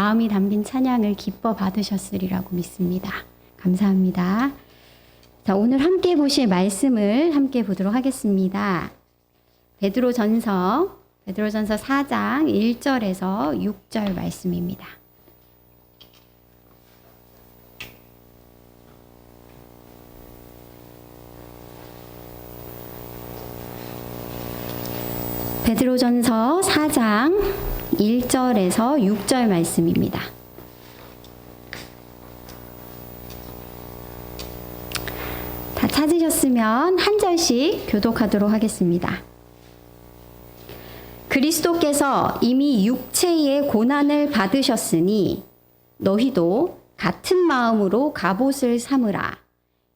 마음이 담긴 찬양을 기뻐 받으셨으리라고 믿습니다. 감사합니다. 자, 오늘 함께 보실 말씀을 함께 보도록 하겠습니다. 베드로전서 4장 1절에서 6절 말씀입니다. 베드로전서 4장 1절에서 6절 말씀입니다. 다 찾으셨으면 한 절씩 교독하도록 하겠습니다. 그리스도께서 이미 육체의 고난을 받으셨으니 너희도 같은 마음으로 갑옷을 삼으라.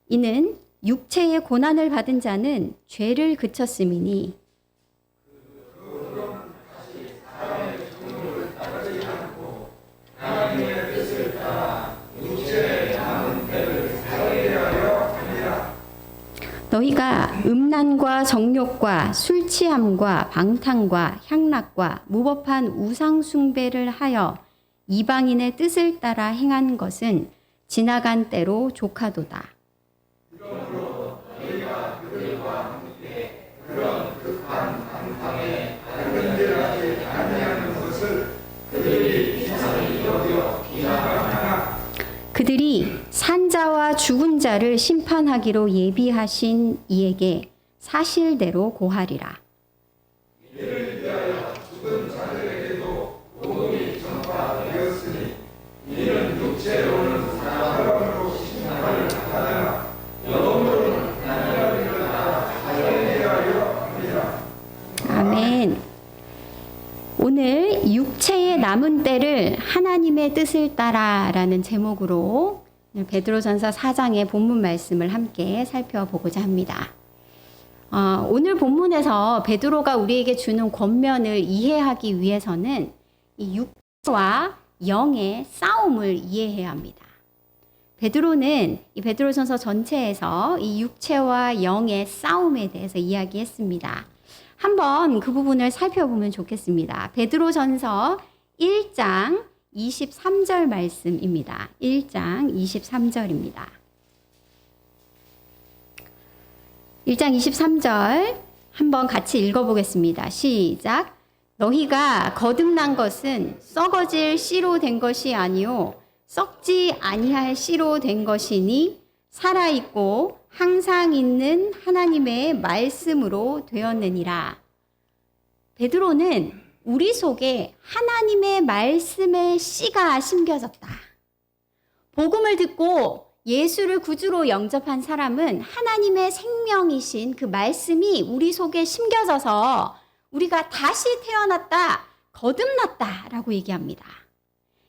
이는 육체의 고난을 받은 자는 죄를 그쳤음이니 너희가 음란과 정욕과 술 취함과 방탕과 향락과 무법한 우상 숭배를 하여 이방인의 뜻을 따라 행한 것은 지나간 때로 족하도다. 이러므로 너희가 그들과 함께 그런 극한 방탕에 달근질하지 아니하는 것을 그들이 이상히 여겨 비난하나 그들이 산자와 죽은 자를 심판하기로 예비하신 이에게 사실대로 고하리라. 이를 위하여 죽은 자들에게도 복음이 전파되었으니 이는 육체로는 사람으로 심판을 받으나 영으로는 하나님을 따라 살게 하려 함이라. 아멘. 오늘 육체의 남은 때를 하나님의 뜻을 따라라는 제목으로 베드로전서 4장의 본문 말씀을 함께 살펴보고자 합니다. 오늘 본문에서 베드로가 우리에게 주는 권면을 이해하기 위해서는 이 육체와 영의 싸움을 이해해야 합니다. 베드로는 이 베드로전서 전체에서 이 육체와 영의 싸움에 대해서 이야기했습니다. 한번 그 부분을 살펴보면 좋겠습니다. 베드로전서 1장 23절 말씀입니다. 1장 23절입니다. 1장 23절 한번 같이 읽어보겠습니다. 시작. 너희가 거듭난 것은 썩어질 씨로 된 것이 아니요 썩지 아니할 씨로 된 것이니 살아있고 항상 있는 하나님의 말씀으로 되었느니라. 베드로는 우리 속에 하나님의 말씀의 씨가 심겨졌다. 복음을 듣고 예수를 구주로 영접한 사람은 하나님의 생명이신 그 말씀이 우리 속에 심겨져서 우리가 다시 태어났다, 거듭났다 라고 얘기합니다.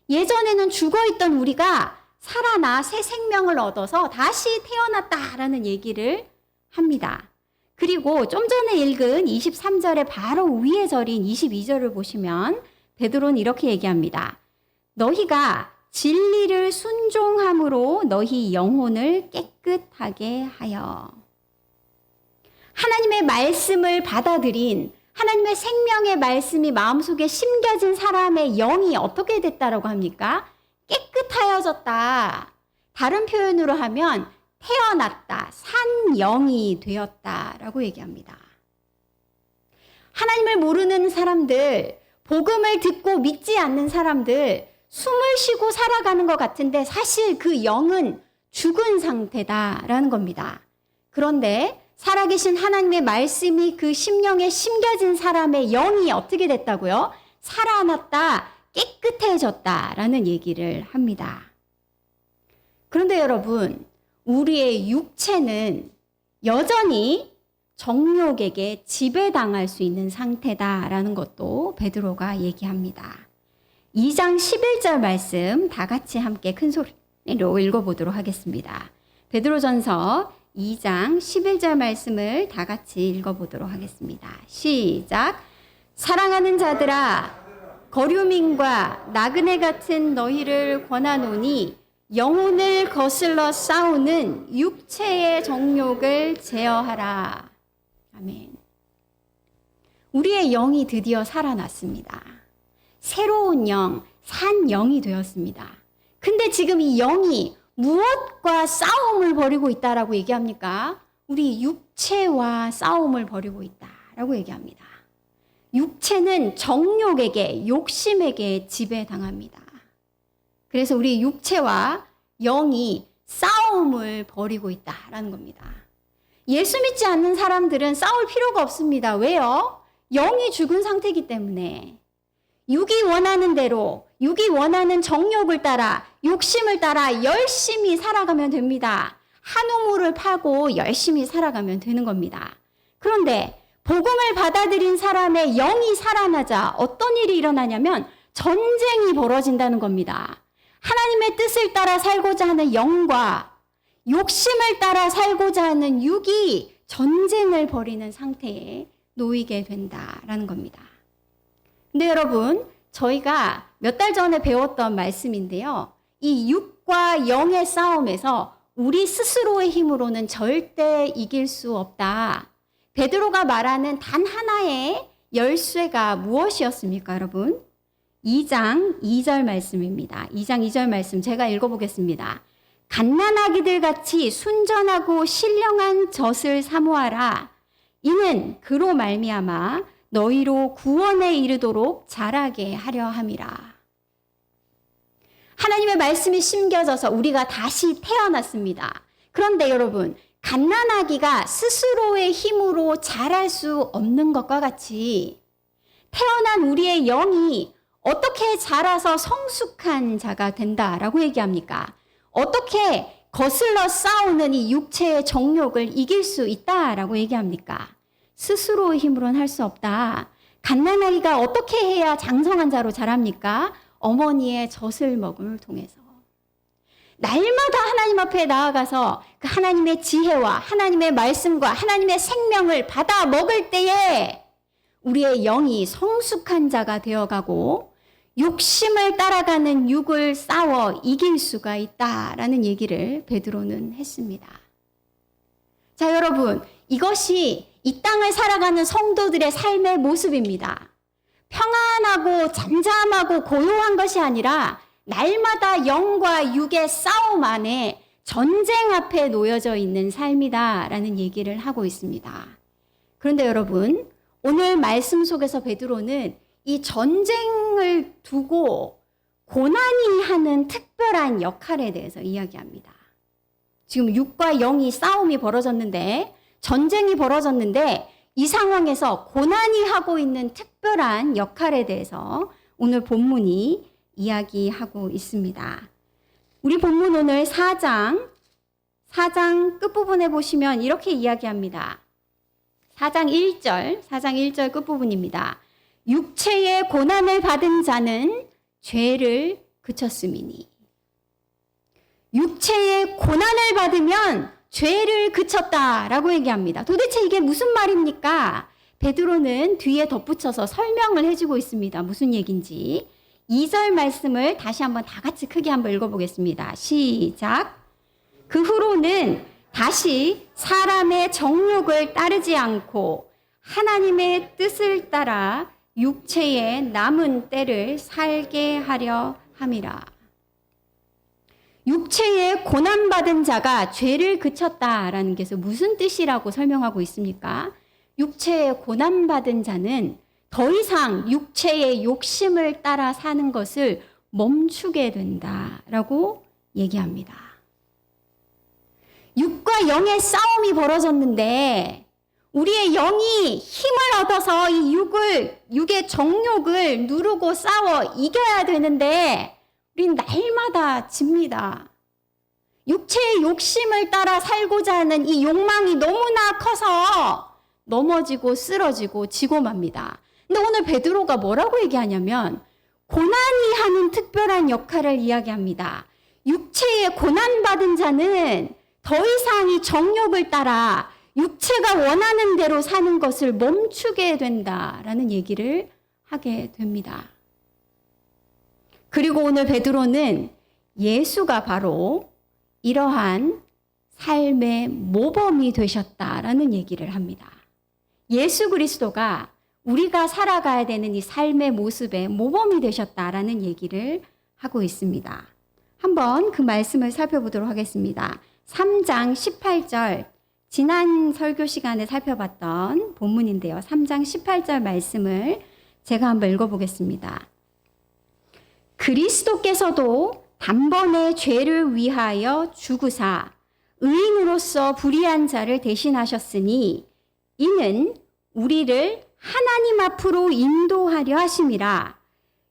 예전에는 죽어있던 우리가 살아나 새 생명을 얻어서 다시 태어났다라는 얘기를 합니다. 그리고 좀 전에 읽은 23절의 바로 위에 절인 22절을 보시면 베드로는 이렇게 얘기합니다. 너희가 진리를 순종함으로 너희 영혼을 깨끗하게 하여. 하나님의 말씀을 받아들인 하나님의 생명의 말씀이 마음속에 심겨진 사람의 영이 어떻게 됐다라고 합니까? 깨끗하여졌다. 다른 표현으로 하면 태어났다. 산 영이 되었다라고 얘기합니다. 하나님을 모르는 사람들, 복음을 듣고 믿지 않는 사람들, 숨을 쉬고 살아가는 것 같은데 사실 그 영은 죽은 상태다라는 겁니다. 그런데 살아계신 하나님의 말씀이 그 심령에 심겨진 사람의 영이 어떻게 됐다고요? 살아났다, 깨끗해졌다라는 얘기를 합니다. 그런데 여러분, 우리의 육체는 여전히 정욕에게 지배당할 수 있는 상태다라는 것도 베드로가 얘기합니다. 2장 11절 말씀 다 같이 함께 큰 소리로 읽어보도록 하겠습니다. 베드로전서 2장 11절 말씀을 다 같이 읽어보도록 하겠습니다. 시작. 사랑하는 자들아, 거류민과 나그네 같은 너희를 권하노니 영혼을 거슬러 싸우는 육체의 정욕을 제어하라. 아멘. 우리의 영이 드디어 살아났습니다. 새로운 영, 산 영이 되었습니다. 근데 지금 이 영이 무엇과 싸움을 벌이고 있다라고 얘기합니까? 우리 육체와 싸움을 벌이고 있다라고 얘기합니다. 육체는 정욕에게, 욕심에게 지배당합니다. 그래서 우리 육체와 영이 싸움을 벌이고 있다라는 겁니다. 예수 믿지 않는 사람들은 싸울 필요가 없습니다. 왜요? 영이 죽은 상태이기 때문에. 육이 원하는 대로, 육이 원하는 정욕을 따라, 욕심을 따라 열심히 살아가면 됩니다. 한 우물을 파고 열심히 살아가면 되는 겁니다. 그런데 복음을 받아들인 사람의 영이 살아나자 어떤 일이 일어나냐면 전쟁이 벌어진다는 겁니다. 하나님의 뜻을 따라 살고자 하는 영과 욕심을 따라 살고자 하는 육이 전쟁을 벌이는 상태에 놓이게 된다라는 겁니다. 근데 여러분, 저희가 몇 달 전에 배웠던 말씀인데요. 이 육과 영의 싸움에서 우리 스스로의 힘으로는 절대 이길 수 없다. 베드로가 말하는 단 하나의 열쇠가 무엇이었습니까, 여러분? 2장 2절 말씀입니다. 2장 2절 말씀 제가 읽어보겠습니다. 갓난아기들 같이 순전하고 신령한 젖을 사모하라. 이는 그로 말미암아 너희로 구원에 이르도록 자라게 하려 함이라. 하나님의 말씀이 심겨져서 우리가 다시 태어났습니다. 그런데 여러분, 갓난아기가 스스로의 힘으로 자랄 수 없는 것과 같이 태어난 우리의 영이 어떻게 자라서 성숙한 자가 된다라고 얘기합니까? 어떻게 거슬러 싸우는 이 육체의 정욕을 이길 수 있다라고 얘기합니까? 스스로의 힘으로는 할 수 없다. 갓난아기가 어떻게 해야 장성한 자로 자랍니까? 어머니의 젖을 먹음을 통해서. 날마다 하나님 앞에 나아가서 그 하나님의 지혜와 하나님의 말씀과 하나님의 생명을 받아 먹을 때에 우리의 영이 성숙한 자가 되어가고 욕심을 따라가는 육을 싸워 이길 수가 있다라는 얘기를 베드로는 했습니다. 자, 여러분, 이것이 이 땅을 살아가는 성도들의 삶의 모습입니다. 평안하고 잠잠하고 고요한 것이 아니라 날마다 영과 육의 싸움 안에 전쟁 앞에 놓여져 있는 삶이다라는 얘기를 하고 있습니다. 그런데 여러분, 오늘 말씀 속에서 베드로는 이 전쟁을 두고 고난이 하는 특별한 역할에 대해서 이야기합니다. 지금 육과 영이 싸움이 벌어졌는데, 전쟁이 벌어졌는데 이 상황에서 고난이 하고 있는 특별한 역할에 대해서 오늘 본문이 이야기하고 있습니다. 우리 본문 오늘 4장 끝부분에 보시면 이렇게 이야기합니다. 4장 1절 끝부분입니다. 육체의 고난을 받은 자는 죄를 그쳤음이니. 육체의 고난을 받으면 죄를 그쳤다라고 얘기합니다. 도대체 이게 무슨 말입니까? 베드로는 뒤에 덧붙여서 설명을 해주고 있습니다. 무슨 얘기인지. 2절 말씀을 다시 한번 다 같이 크게 한번 읽어보겠습니다. 시작. 그 후로는 다시 사람의 정욕을 따르지 않고 하나님의 뜻을 따라 육체의 남은 때를 살게 하려 함이라. 육체의 고난받은 자가 죄를 그쳤다라는 게 무슨 뜻이라고 설명하고 있습니까? 육체의 고난받은 자는 더 이상 육체의 욕심을 따라 사는 것을 멈추게 된다라고 얘기합니다. 육과 영의 싸움이 벌어졌는데 우리의 영이 힘을 얻어서 이 육의 정욕을 누르고 싸워 이겨야 되는데 우린 날마다 집니다. 육체의 욕심을 따라 살고자 하는 이 욕망이 너무나 커서 넘어지고 쓰러지고 지고 맙니다. 근데 오늘 베드로가 뭐라고 얘기하냐면 고난이 하는 특별한 역할을 이야기합니다. 육체의 고난받은 자는 더 이상 이 정욕을 따라 육체가 원하는 대로 사는 것을 멈추게 된다라는 얘기를 하게 됩니다. 그리고 오늘 베드로는 예수가 바로 이러한 삶의 모범이 되셨다라는 얘기를 합니다. 예수 그리스도가 우리가 살아가야 되는 이 삶의 모습의 모범이 되셨다라는 얘기를 하고 있습니다. 한번 그 말씀을 살펴보도록 하겠습니다. 3장 18절, 지난 설교 시간에 살펴봤던 본문인데요. 3장 18절 말씀을 제가 한번 읽어보겠습니다. 그리스도께서도 단번에 죄를 위하여 죽으사 의인으로서 불의한 자를 대신하셨으니 이는 우리를 하나님 앞으로 인도하려 하심이라.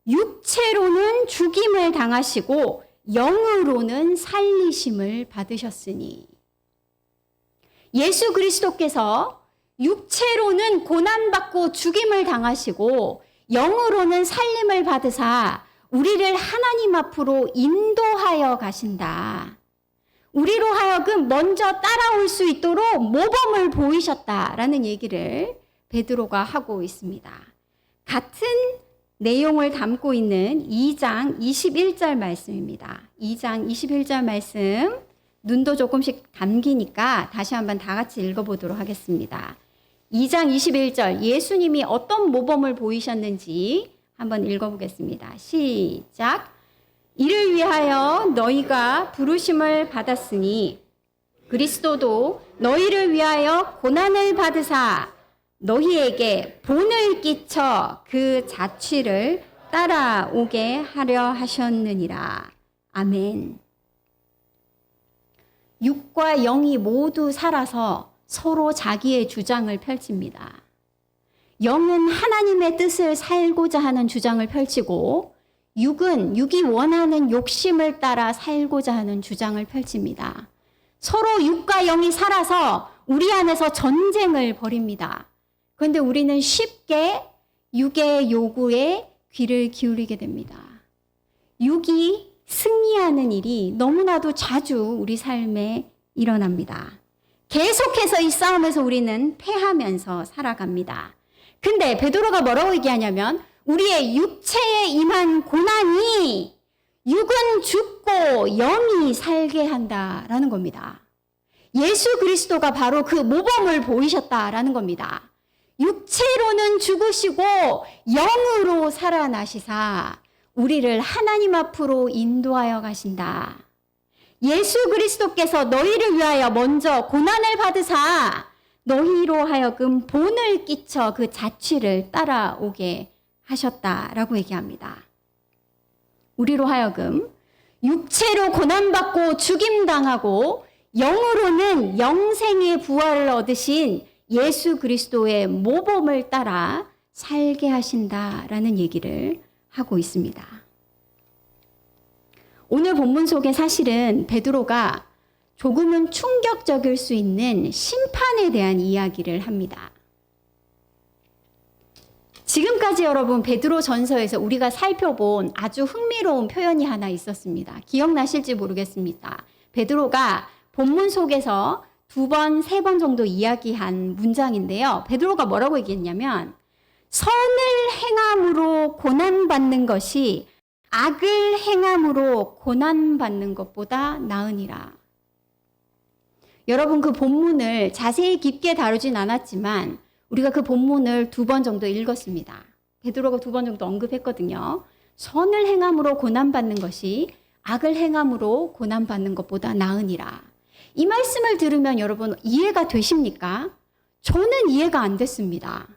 육체로는 죽임을 당하시고 영으로는 살리심을 받으셨으니. 예수 그리스도께서 육체로는 고난받고 죽임을 당하시고 영으로는 살림을 받으사 우리를 하나님 앞으로 인도하여 가신다. 우리로 하여금 먼저 따라올 수 있도록 모범을 보이셨다라는 얘기를 베드로가 하고 있습니다. 같은 내용을 담고 있는 2장 21절 말씀입니다. 2장 21절 말씀, 눈도 조금씩 감기니까 다시 한번 다 같이 읽어보도록 하겠습니다. 2장 21절, 예수님이 어떤 모범을 보이셨는지 한번 읽어보겠습니다. 시작. 이를 위하여 너희가 부르심을 받았으니 그리스도도 너희를 위하여 고난을 받으사 너희에게 본을 끼쳐 그 자취를 따라오게 하려 하셨느니라. 아멘. 육과 영이 모두 살아서 서로 자기의 주장을 펼칩니다. 영은 하나님의 뜻을 살고자 하는 주장을 펼치고 육이 원하는 욕심을 따라 살고자 하는 주장을 펼칩니다. 서로 육과 영이 살아서 우리 안에서 전쟁을 벌입니다. 그런데 우리는 쉽게 육의 요구에 귀를 기울이게 됩니다. 육이 승리하는 일이 너무나도 자주 우리 삶에 일어납니다. 계속해서 이 싸움에서 우리는 패하면서 살아갑니다. 근데 베드로가 뭐라고 얘기하냐면 우리의 육체에 임한 고난이 육은 죽고 영이 살게 한다라는 겁니다. 예수 그리스도가 바로 그 모범을 보이셨다라는 겁니다. 육체로는 죽으시고 영으로 살아나시사 우리를 하나님 앞으로 인도하여 가신다. 예수 그리스도께서 너희를 위하여 먼저 고난을 받으사 너희로 하여금 본을 끼쳐 그 자취를 따라오게 하셨다라고 얘기합니다. 우리로 하여금 육체로 고난받고 죽임당하고 영으로는 영생의 부활을 얻으신 예수 그리스도의 모범을 따라 살게 하신다라는 얘기를 하고 있습니다. 오늘 본문 속에 사실은 베드로가 조금은 충격적일 수 있는 심판에 대한 이야기를 합니다. 지금까지 여러분 베드로 전서에서 우리가 살펴본 아주 흥미로운 표현이 하나 있었습니다. 기억나실지 모르겠습니다. 베드로가 본문 속에서 2번, 3번 정도 이야기한 문장인데요. 베드로가 뭐라고 얘기했냐면 선을 행함으로 고난받는 것이 악을 행함으로 고난받는 것보다 나으니라. 여러분 그 본문을 자세히 깊게 다루진 않았지만 우리가 그 본문을 2번 정도 읽었습니다. 베드로가 2번 정도 언급했거든요. 선을 행함으로 고난받는 것이 악을 행함으로 고난받는 것보다 나으니라. 이 말씀을 들으면 여러분 이해가 되십니까? 저는 이해가 안 됐습니다.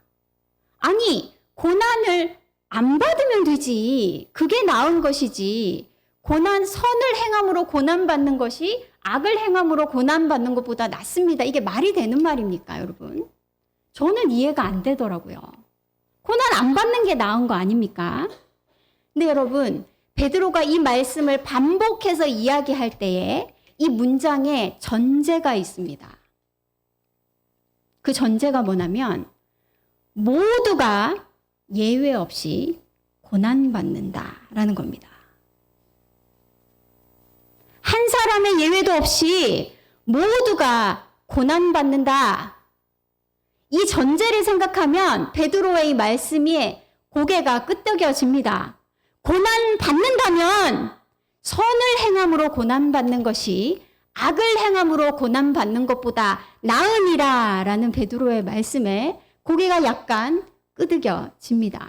아니, 고난을 안 받으면 되지. 그게 나은 것이지. 선을 행함으로 고난받는 것이 악을 행함으로 고난받는 것보다 낫습니다. 이게 말이 되는 말입니까, 여러분? 저는 이해가 안 되더라고요. 고난 안 받는 게 나은 거 아닙니까? 근데 여러분, 베드로가 이 말씀을 반복해서 이야기할 때에 이 문장에 전제가 있습니다. 그 전제가 뭐냐면 모두가 예외 없이 고난받는다라는 겁니다. 한 사람의 예외도 없이 모두가 고난받는다. 이 전제를 생각하면 베드로의 이 말씀이 고개가 끄덕여집니다. 고난받는다면 선을 행함으로 고난받는 것이 악을 행함으로 고난받는 것보다 나으니라 라는 베드로의 말씀에 고개가 약간 끄덕여집니다.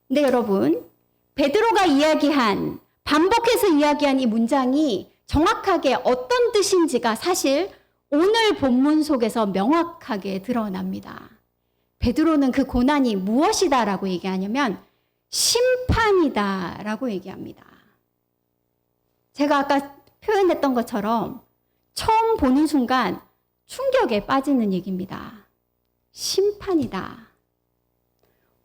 근데 여러분, 베드로가 반복해서 이야기한 이 문장이 정확하게 어떤 뜻인지가 사실 오늘 본문 속에서 명확하게 드러납니다. 베드로는 그 고난이 무엇이다라고 얘기하냐면 심판이다라고 얘기합니다. 제가 아까 표현했던 것처럼 처음 보는 순간 충격에 빠지는 얘기입니다. 심판이다.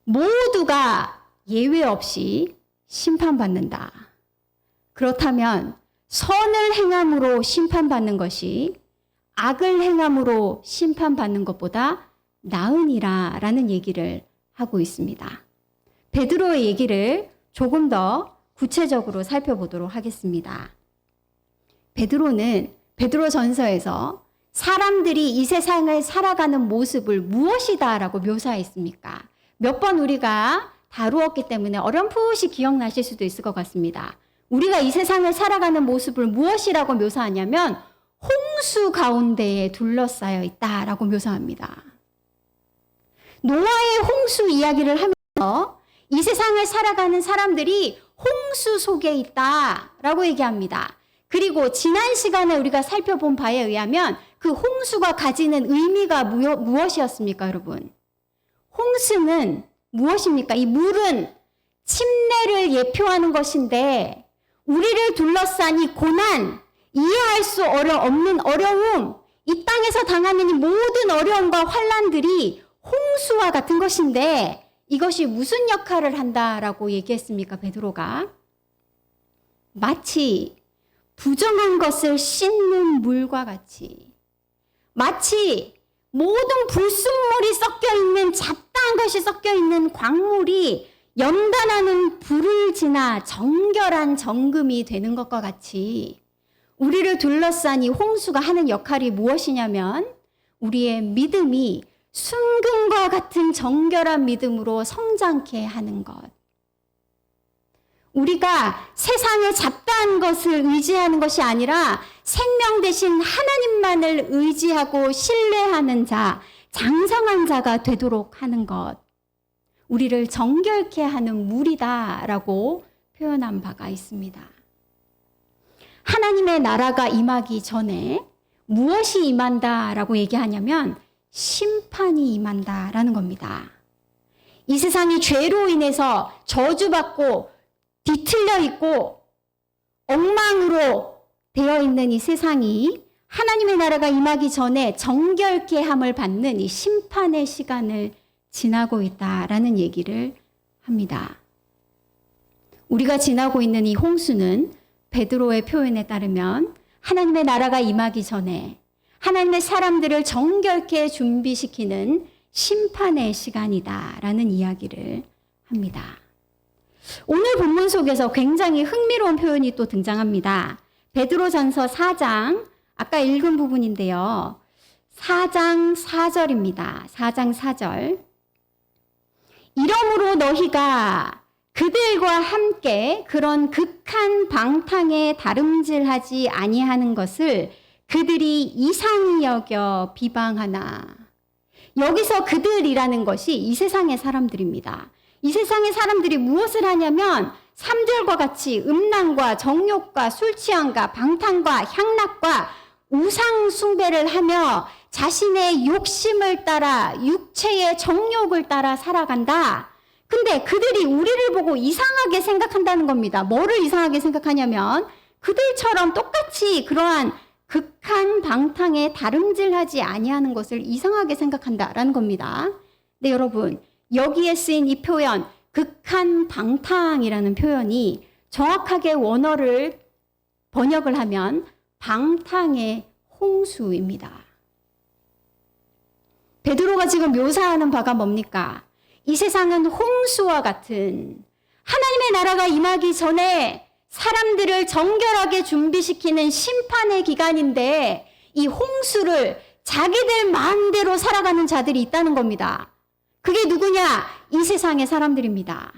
모두가 예외 없이 심판받는다. 그렇다면 선을 행함으로 심판받는 것이 악을 행함으로 심판받는 것보다 나으니라 라는 얘기를 하고 있습니다. 베드로의 얘기를 조금 더 구체적으로 살펴보도록 하겠습니다. 베드로는 베드로전서에서 사람들이 이 세상을 살아가는 모습을 무엇이다 라고 묘사했습니까? 몇 번 우리가 다루었기 때문에 어렴풋이 기억나실 수도 있을 것 같습니다. 우리가 이 세상을 살아가는 모습을 무엇이라고 묘사하냐면 홍수 가운데에 둘러싸여 있다라고 묘사합니다. 노아의 홍수 이야기를 하면서 이 세상을 살아가는 사람들이 홍수 속에 있다라고 얘기합니다. 그리고 지난 시간에 우리가 살펴본 바에 의하면 그 홍수가 가지는 의미가 무엇이었습니까, 여러분? 홍수는 무엇입니까? 이 물은 침례를 예표하는 것인데 우리를 둘러싼 이 고난, 이해할 수 없는 어려움, 이 땅에서 당하는 이 모든 어려움과 환난들이 홍수와 같은 것인데 이것이 무슨 역할을 한다라고 얘기했습니까, 베드로가? 마치 부정한 것을 씻는 물과 같이, 마치 모든 불순물이 섞여 있는 잡다한 것이 섞여 있는 광물이 연단하는 불을 지나 정결한 정금이 되는 것과 같이 우리를 둘러싼 이 홍수가 하는 역할이 무엇이냐면 우리의 믿음이 순금과 같은 정결한 믿음으로 성장케 하는 것. 우리가 세상의 잡다한 것을 의지하는 것이 아니라 생명 대신 하나님만을 의지하고 신뢰하는 자, 장성한 자가 되도록 하는 것. 우리를 정결케 하는 물이다라고 표현한 바가 있습니다. 하나님의 나라가 임하기 전에 무엇이 임한다라고 얘기하냐면 심판이 임한다라는 겁니다. 이 세상이 죄로 인해서 저주받고 뒤틀려 있고 엉망으로 되어 있는 이 세상이 하나님의 나라가 임하기 전에 정결케 함을 받는 이 심판의 시간을 지나고 있다라는 얘기를 합니다. 우리가 지나고 있는 이 홍수는 베드로의 표현에 따르면 하나님의 나라가 임하기 전에 하나님의 사람들을 정결케 준비시키는 심판의 시간이다라는 이야기를 합니다. 오늘 본문 속에서 굉장히 흥미로운 표현이 또 등장합니다. 베드로전서 4장, 아까 읽은 부분인데요. 4장 4절입니다. 4장 4절. 이러므로 너희가 그들과 함께 그런 극한 방탕에 다름질하지 아니하는 것을 그들이 이상히 여겨 비방하나. 여기서 그들이라는 것이 이 세상의 사람들입니다. 이 세상의 사람들이 무엇을 하냐면 3절과 같이 음란과 정욕과 술취함과 방탕과 향락과 우상 숭배를 하며 자신의 욕심을 따라 육체의 정욕을 따라 살아간다. 근데 그들이 우리를 보고 이상하게 생각한다는 겁니다. 뭐를 이상하게 생각하냐면 그들처럼 똑같이 그러한 극한 방탕에 다름질하지 아니하는 것을 이상하게 생각한다라는 겁니다. 네, 여러분, 여기에 쓰인 이 표현 극한 방탕이라는 표현이 정확하게 원어를 번역을 하면 방탕의 홍수입니다. 베드로가 지금 묘사하는 바가 뭡니까? 이 세상은 홍수와 같은 하나님의 나라가 임하기 전에 사람들을 정결하게 준비시키는 심판의 기간인데 이 홍수를 자기들 마음대로 살아가는 자들이 있다는 겁니다. 그게 누구냐? 이 세상의 사람들입니다.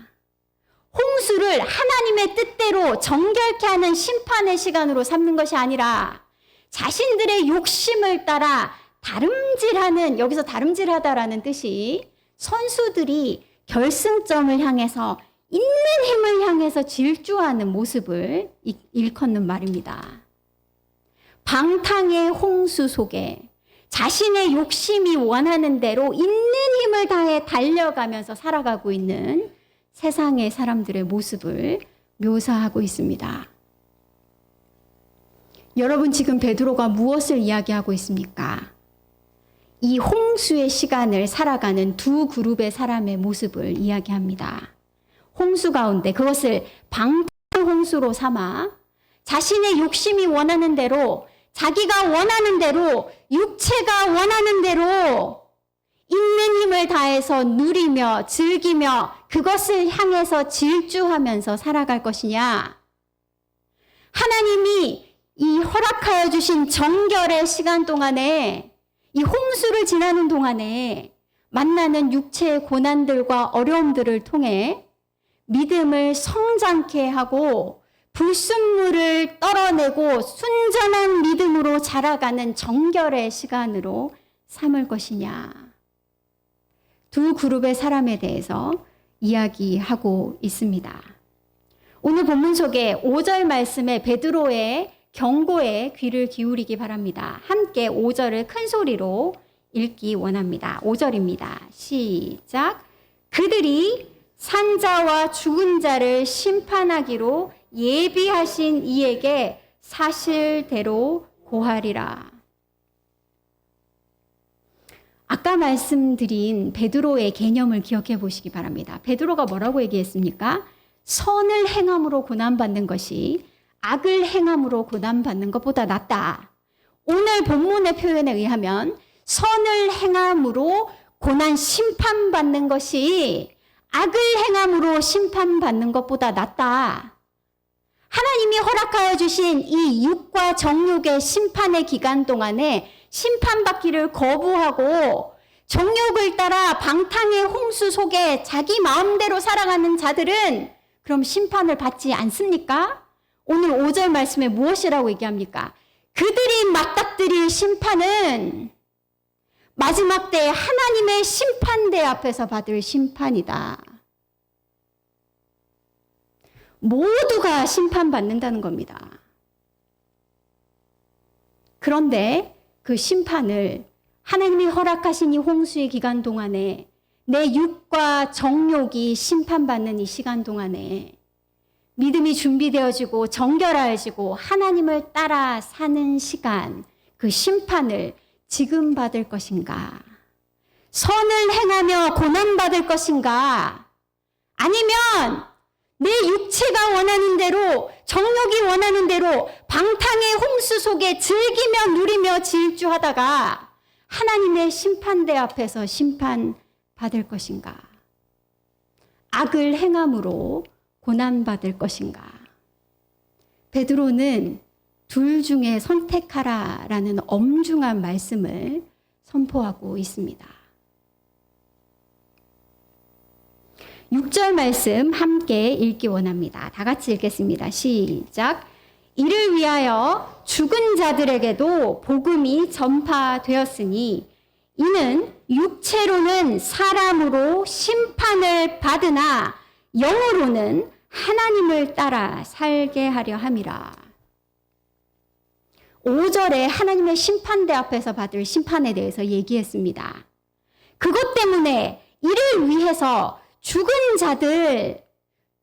홍수를 하나님의 뜻대로 정결케 하는 심판의 시간으로 삼는 것이 아니라 자신들의 욕심을 따라 다름질하는, 여기서 다름질하다라는 뜻이 선수들이 결승점을 향해서 있는 힘을 향해서 질주하는 모습을 일컫는 말입니다. 방탕의 홍수 속에 자신의 욕심이 원하는 대로 있는 힘을 다해 달려가면서 살아가고 있는 세상의 사람들의 모습을 묘사하고 있습니다. 여러분, 지금 베드로가 무엇을 이야기하고 있습니까? 이 홍수의 시간을 살아가는 두 그룹의 사람의 모습을 이야기합니다. 홍수 가운데 그것을 방탕 홍수로 삼아 자신의 욕심이 원하는 대로, 자기가 원하는 대로, 육체가 원하는 대로 있는 힘을 다해서 누리며 즐기며 그것을 향해서 질주하면서 살아갈 것이냐? 하나님이 이 허락하여 주신 정결의 시간 동안에, 이 홍수를 지나는 동안에 만나는 육체의 고난들과 어려움들을 통해 믿음을 성장케 하고 불순물을 떨어내고 순전한 믿음으로 자라가는 정결의 시간으로 삼을 것이냐. 두 그룹의 사람에 대해서 이야기하고 있습니다. 오늘 본문 속에 5절 말씀에 베드로의 경고에 귀를 기울이기 바랍니다. 함께 5절을 큰 소리로 읽기 원합니다. 5절입니다. 시작. 그들이 산자와 죽은 자를 심판하기로 예비하신 이에게 사실대로 고하리라. 아까 말씀드린 베드로의 개념을 기억해 보시기 바랍니다. 베드로가 뭐라고 얘기했습니까? 선을 행함으로 고난받는 것이 악을 행함으로 고난받는 것보다 낫다. 오늘 본문의 표현에 의하면 선을 행함으로 고난 심판받는 것이 악을 행함으로 심판받는 것보다 낫다. 하나님이 허락하여 주신 이 육과 정욕의 심판의 기간 동안에 심판받기를 거부하고 정욕을 따라 방탕의 홍수 속에 자기 마음대로 살아가는 자들은 그럼 심판을 받지 않습니까? 오늘 5절 말씀에 무엇이라고 얘기합니까? 그들이 맞닥뜨릴 심판은 마지막 때 하나님의 심판대 앞에서 받을 심판이다. 모두가 심판받는다는 겁니다. 그런데 그 심판을 하나님이 허락하신 이 홍수의 기간 동안에 내 육과 정욕이 심판받는 이 시간 동안에 믿음이 준비되어지고 정결해지고 하나님을 따라 사는 시간, 그 심판을 지금 받을 것인가? 선을 행하며 고난받을 것인가? 아니면 내 육체가 원하는 대로, 정욕이 원하는 대로 방탕의 홍수 속에 즐기며 누리며 질주하다가 하나님의 심판대 앞에서 심판받을 것인가? 악을 행함으로 고난받을 것인가? 베드로는 둘 중에 선택하라라는 엄중한 말씀을 선포하고 있습니다. 6절 말씀 함께 읽기 원합니다. 다 같이 읽겠습니다. 시작. 이를 위하여 죽은 자들에게도 복음이 전파되었으니 이는 육체로는 사람으로 심판을 받으나 영으로는 하나님을 따라 살게 하려 함이라. 5절에 하나님의 심판대 앞에서 받을 심판에 대해서 얘기했습니다. 그것 때문에 이를 위해서 죽은 자들,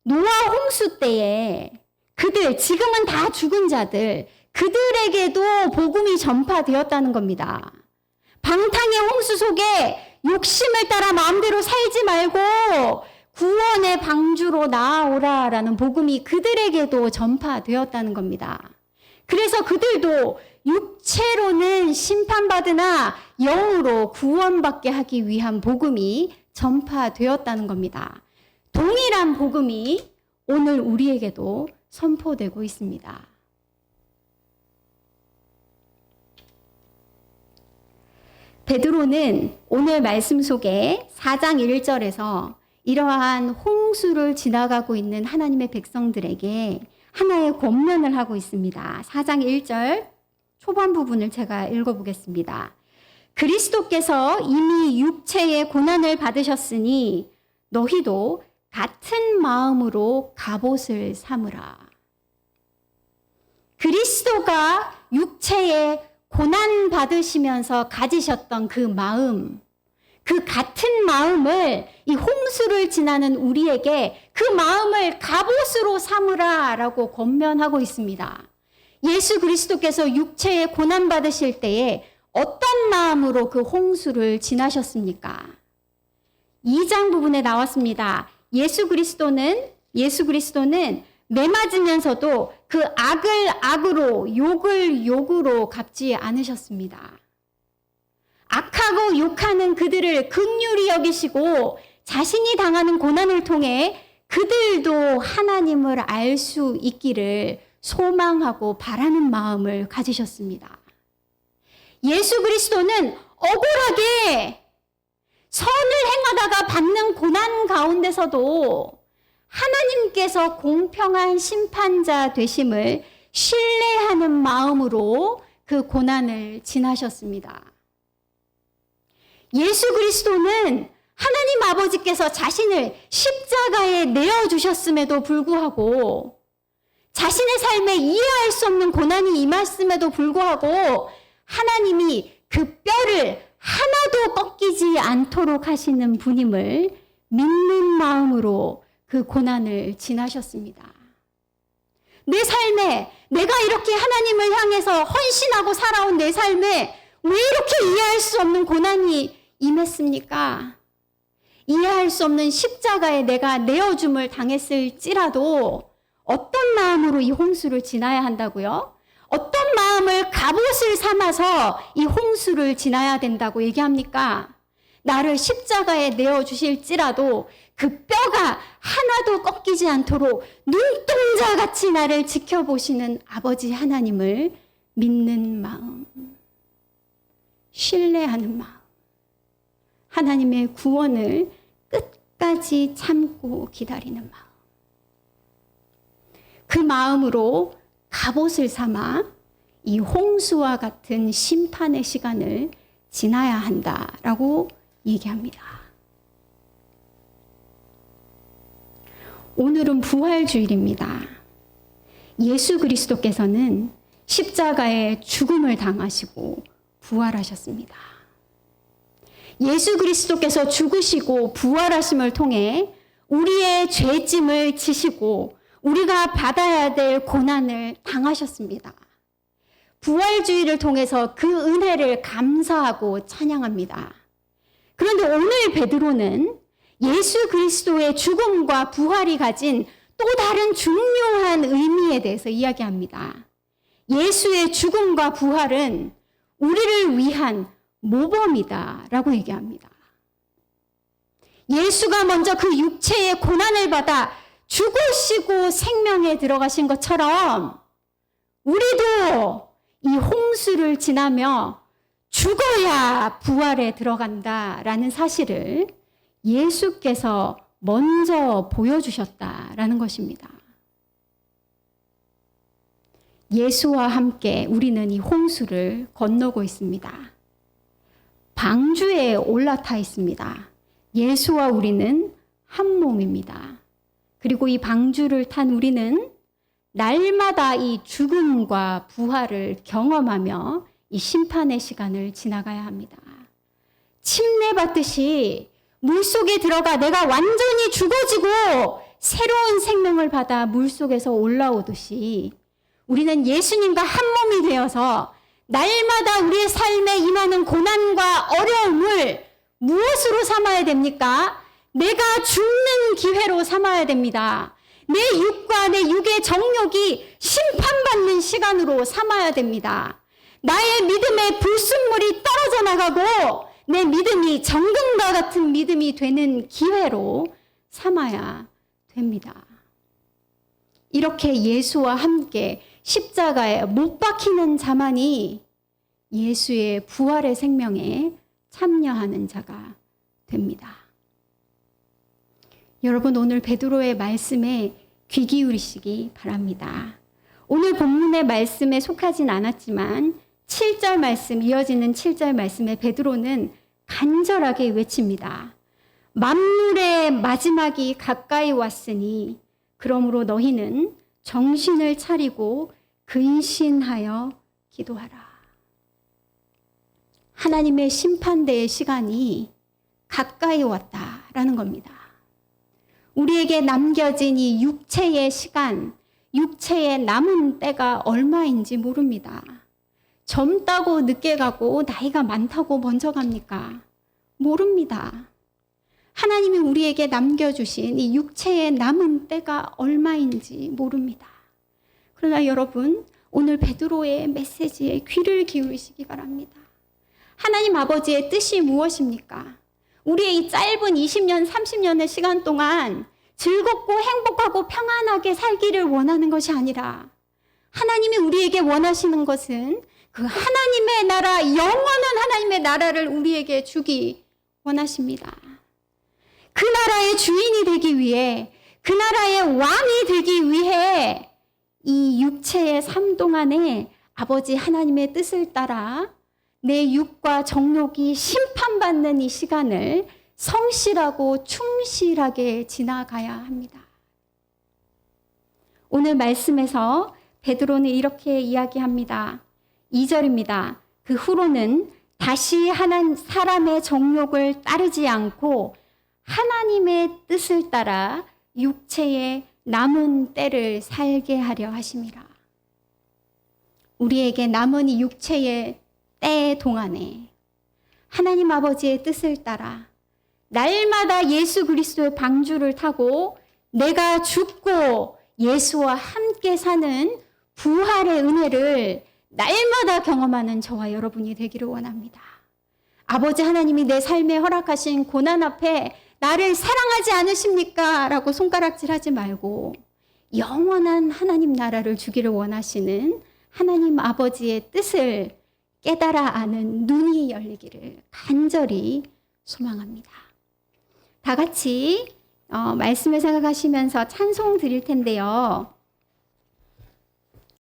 노아 홍수 때에 그들, 지금은 다 죽은 자들, 그들에게도 복음이 전파되었다는 겁니다. 방탕의 홍수 속에 욕심을 따라 마음대로 살지 말고 구원의 방주로 나아오라라는 복음이 그들에게도 전파되었다는 겁니다. 그래서 그들도 육체로는 심판받으나 영으로 구원받게 하기 위한 복음이 전파되었다는 겁니다. 동일한 복음이 오늘 우리에게도 선포되고 있습니다. 베드로는 오늘 말씀 속에 4장 1절에서 이러한 홍수를 지나가고 있는 하나님의 백성들에게 하나의 권면을 하고 있습니다. 4장 1절 초반 부분을 제가 읽어보겠습니다. 그리스도께서 이미 육체의 고난을 받으셨으니 너희도 같은 마음으로 갑옷을 삼으라. 그리스도가 육체의 고난 받으시면서 가지셨던 그 마음, 그 같은 마음을 이 홍수를 지나는 우리에게 그 마음을 갑옷으로 삼으라 라고 권면하고 있습니다. 예수 그리스도께서 육체의 고난 받으실 때에 어떤 마음으로 그 홍수를 지나셨습니까? 2장 부분에 나왔습니다. 예수 그리스도는 매 맞으면서도 그 악을 악으로 욕을 욕으로 갚지 않으셨습니다. 악하고 욕하는 그들을 긍휼히 여기시고 자신이 당하는 고난을 통해 그들도 하나님을 알 수 있기를 소망하고 바라는 마음을 가지셨습니다. 예수 그리스도는 억울하게 선을 행하다가 받는 고난 가운데서도 하나님께서 공평한 심판자 되심을 신뢰하는 마음으로 그 고난을 지나셨습니다. 예수 그리스도는 하나님 아버지께서 자신을 십자가에 내어주셨음에도 불구하고 자신의 삶에 이해할 수 없는 고난이 임했음에도 불구하고 하나님이 그 뼈를 하나도 꺾이지 않도록 하시는 분임을 믿는 마음으로 그 고난을 지나셨습니다. 내 삶에 내가 이렇게 하나님을 향해서 헌신하고 살아온 내 삶에 왜 이렇게 이해할 수 없는 고난이 임했습니까? 이해할 수 없는 십자가에 내가 내어줌을 당했을지라도 어떤 마음으로 이 홍수를 지나야 한다고요? 어떤 마음을 갑옷을 삼아서 이 홍수를 지나야 된다고 얘기합니까? 나를 십자가에 내어주실지라도 그 뼈가 하나도 꺾이지 않도록 눈동자같이 나를 지켜보시는 아버지 하나님을 믿는 마음, 신뢰하는 마음, 하나님의 구원을 끝까지 참고 기다리는 마음. 그 마음으로 갑옷을 삼아 이 홍수와 같은 심판의 시간을 지나야 한다라고 얘기합니다. 오늘은 부활주일입니다. 예수 그리스도께서는 십자가에 죽음을 당하시고 부활하셨습니다. 예수 그리스도께서 죽으시고 부활하심을 통해 우리의 죄짐을 지시고 우리가 받아야 될 고난을 당하셨습니다. 부활주의를 통해서 그 은혜를 감사하고 찬양합니다. 그런데 오늘 베드로는 예수 그리스도의 죽음과 부활이 가진 또 다른 중요한 의미에 대해서 이야기합니다. 예수의 죽음과 부활은 우리를 위한 모범이다라고 얘기합니다. 예수가 먼저 그 육체의 고난을 받아 죽으시고 생명에 들어가신 것처럼 우리도 이 홍수를 지나며 죽어야 부활에 들어간다라는 사실을 예수께서 먼저 보여주셨다라는 것입니다. 예수와 함께 우리는 이 홍수를 건너고 있습니다. 방주에 올라타 있습니다. 예수와 우리는 한 몸입니다. 그리고 이 방주를 탄 우리는 날마다 이 죽음과 부활을 경험하며 이 심판의 시간을 지나가야 합니다. 침례받듯이 물속에 들어가 내가 완전히 죽어지고 새로운 생명을 받아 물속에서 올라오듯이 우리는 예수님과 한 몸이 되어서 날마다 우리의 삶에 임하는 고난과 어려움을 무엇으로 삼아야 됩니까? 내가 죽는 기회로 삼아야 됩니다. 내 육과 내 육의 정욕이 심판받는 시간으로 삼아야 됩니다. 나의 믿음의 불순물이 떨어져 나가고 내 믿음이 정금과 같은 믿음이 되는 기회로 삼아야 됩니다. 이렇게 예수와 함께 십자가에 못 박히는 자만이 예수의 부활의 생명에 참여하는 자가 됩니다. 여러분, 오늘 베드로의 말씀에 귀 기울이시기 바랍니다. 오늘 본문의 말씀에 속하진 않았지만 7절 말씀, 이어지는 7절 말씀에 베드로는 간절하게 외칩니다. 만물의 마지막이 가까이 왔으니 그러므로 너희는 정신을 차리고 근신하여 기도하라. 하나님의 심판대의 시간이 가까이 왔다라는 겁니다. 우리에게 남겨진 이 육체의 시간, 육체의 남은 때가 얼마인지 모릅니다. 젊다고 늦게 가고 나이가 많다고 먼저 갑니까? 모릅니다. 하나님이 우리에게 남겨주신 이 육체의 남은 때가 얼마인지 모릅니다. 그러나 여러분, 오늘 베드로의 메시지에 귀를 기울이시기 바랍니다. 하나님 아버지의 뜻이 무엇입니까? 우리의 이 짧은 20년, 30년의 시간 동안 즐겁고 행복하고 평안하게 살기를 원하는 것이 아니라 하나님이 우리에게 원하시는 것은 그 하나님의 나라, 영원한 하나님의 나라를 우리에게 주기 원하십니다. 그 나라의 주인이 되기 위해, 그 나라의 왕이 되기 위해 이 육체의 삶 동안에 아버지 하나님의 뜻을 따라 내 육과 정욕이 심판받는 이 시간을 성실하고 충실하게 지나가야 합니다. 오늘 말씀에서 베드로는 이렇게 이야기합니다. 2절입니다. 그 후로는 다시 사람의 정욕을 따르지 않고 하나님의 뜻을 따라 육체의 남은 때를 살게 하려 하심이라. 우리에게 남은 이 육체의 때 동안에 하나님 아버지의 뜻을 따라 날마다 예수 그리스도의 방주를 타고 내가 죽고 예수와 함께 사는 부활의 은혜를 날마다 경험하는 저와 여러분이 되기를 원합니다. 아버지 하나님이 내 삶에 허락하신 고난 앞에 나를 사랑하지 않으십니까? 라고 손가락질하지 말고 영원한 하나님 나라를 주기를 원하시는 하나님 아버지의 뜻을 깨달아 아는 눈이 열리기를 간절히 소망합니다. 다 같이 말씀을 생각하시면서 찬송 드릴 텐데요.